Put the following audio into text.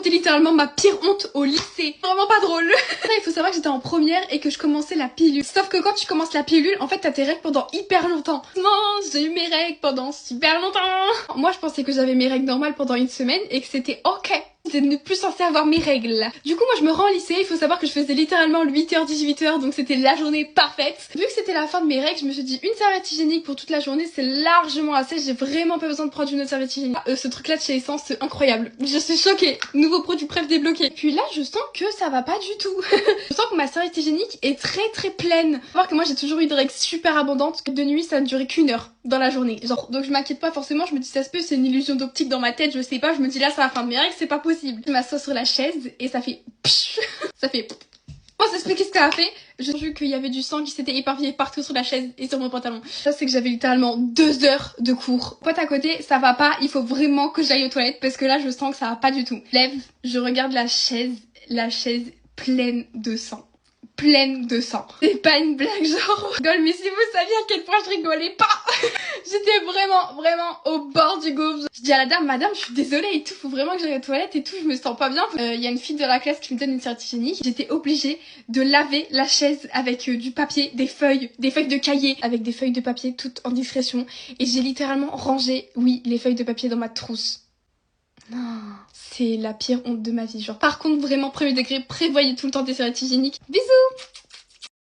affronté littéralement ma pire honte au lycée. Vraiment pas drôle. Il faut savoir que j'étais en première et que je commençais la pilule. Sauf que quand tu commences la pilule, en fait t'as tes règles pendant hyper longtemps. Non, j'ai eu mes règles pendant super longtemps. Moi je pensais que j'avais mes règles normales pendant une semaine et que c'était ok. J'étais ne plus censée avoir mes règles. Du coup moi je me rends au lycée, il faut savoir que je faisais littéralement 8h 18h, donc c'était la journée parfaite. Vu que c'était la fin de mes règles, je me suis dit une serviette hygiénique pour toute la journée c'est largement assez, j'ai vraiment pas besoin de prendre une autre serviette hygiénique. Ce truc là de chez Essence c'est incroyable, je suis choquée. Nouveau produit Pref débloqué. Puis là je sens que ça va pas du tout. Je sens que ma serviette hygiénique est très pleine. Faut voir que moi j'ai toujours eu des règles super abondantes, de nuit ça ne durait qu'une heure dans la journée. Genre donc je m'inquiète pas forcément, je me dis ça se peut, c'est une illusion d'optique dans ma tête, je sais pas, je me dis là c'est la fin de mes règles, c'est pas possible. Je m'assois sur la chaise et ça fait ça fait. On va s'expliquer ce que ça a fait. J'ai vu qu'il y avait du sang qui s'était éparpillé partout sur la chaise et sur mon pantalon. Ça c'est que j'avais littéralement 2 heures de cours. Pote à côté, ça va pas, il faut vraiment que j'aille aux toilettes parce que là je sens que ça va pas du tout. Lève, je regarde la chaise pleine de sang. Pleine de sang. C'est pas une blague genre on rigole, mais si vous saviez à quel point je rigolais pas. J'étais vraiment au bord du gouffre. Je dis à la dame, madame, je suis désolée et tout, faut vraiment que j'aille aux toilettes et tout, je me sens pas bien. Y a une fille de la classe qui me donne une serviette hygiénique. J'étais obligée de laver la chaise avec du papier, des feuilles de cahier, avec des feuilles de papier toutes en discrétion. Et j'ai littéralement rangé, oui, les feuilles de papier dans ma trousse. C'est la pire honte de ma vie, genre. Par contre, vraiment, premier degré, prévoyez tout le temps des serviettes hygiéniques. Bisous!